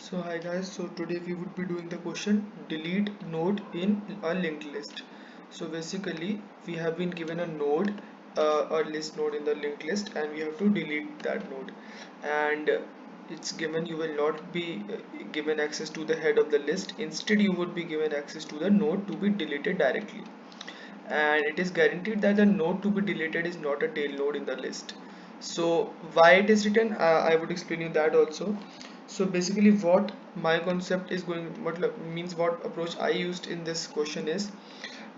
So hi guys, so today we would be doing the question delete node in a linked list. So basically we have been given a node, a list node in the linked list, and we have to delete that node. And it's given you will not be given access to the head of the list. Instead you would be given access to the node to be deleted directly. And it is guaranteed that the node to be deleted is not a tail node in the list. So why it is written, I would explain you that also. So basically what my concept is going, means what approach I used in this question is,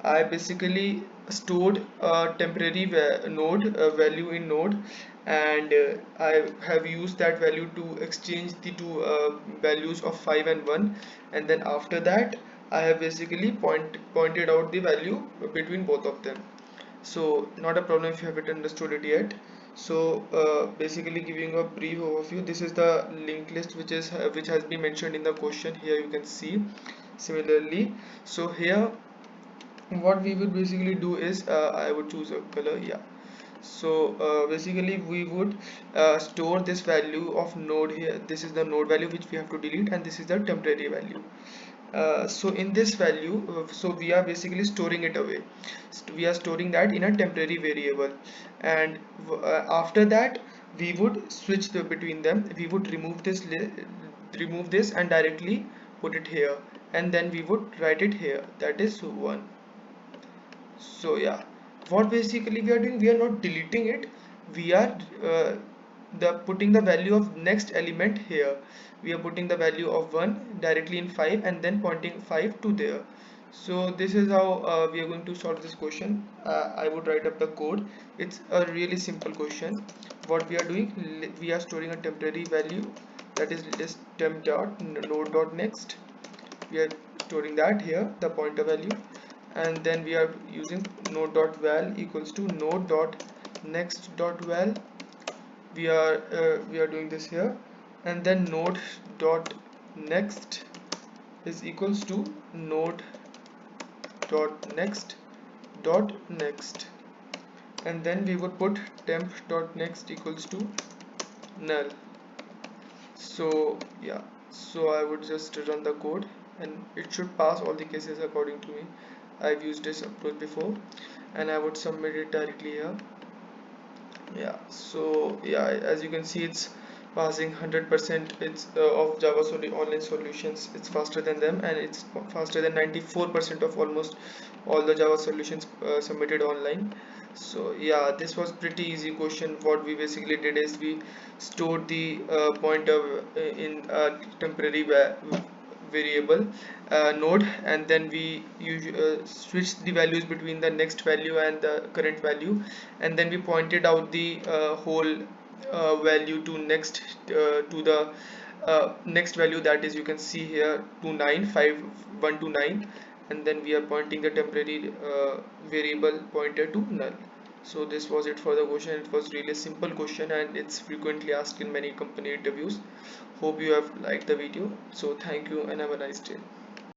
I basically stored a temporary node value in node, and I have used that value to exchange the two values of 5 and 1, and then after that I have basically pointed out the value between both of them. So not a problem if you haven't understood it yet. So basically giving a brief overview, this is the linked list which has been mentioned in the question. Here you can see similarly. So here what we will basically do is, I would choose a color, yeah. So basically we would store this value of node here. This is the node value which we have to delete, and this is the temporary value. So in this value, so we are basically storing it away. We are storing that in a temporary variable, and after that we would switch between them. We would remove this and directly put it here, and then we would write it here, that is 1. So yeah, what basically we are doing, we are not deleting it, we are the putting the value of next element here. We are putting the value of 1 directly in 5 and then pointing 5 to there. So this is how we are going to solve this question. I would write up the code. It's a really simple question. What we are doing, we are storing a temporary value, that is list temp dot node dot next. We are storing that here, the pointer value, and then we are using node.val equals to node.next.val. We are doing this here, and then node.next is equals to node.next.next, and then we would put temp.next equals to null. So yeah, so I would just run the code, and it should pass all the cases according to me. I've used this approach before, and I would submit it directly here. Yeah, so yeah, as you can see, it's passing 100%. It's of Java online solutions, it's faster than them, and it's faster than 94% of almost all the Java solutions submitted online. So yeah, this was pretty easy question. What we basically did is we stored the pointer in a temporary variable node, and then we switch the values between the next value and the current value, and then we pointed out the whole value to next to the next value, that is you can see here 295 to 9, and then we are pointing the temporary variable pointer to null. So this was it for the question. It was really a simple question, and it's frequently asked in many company interviews. Hope you have liked the video. So thank you and have a nice day.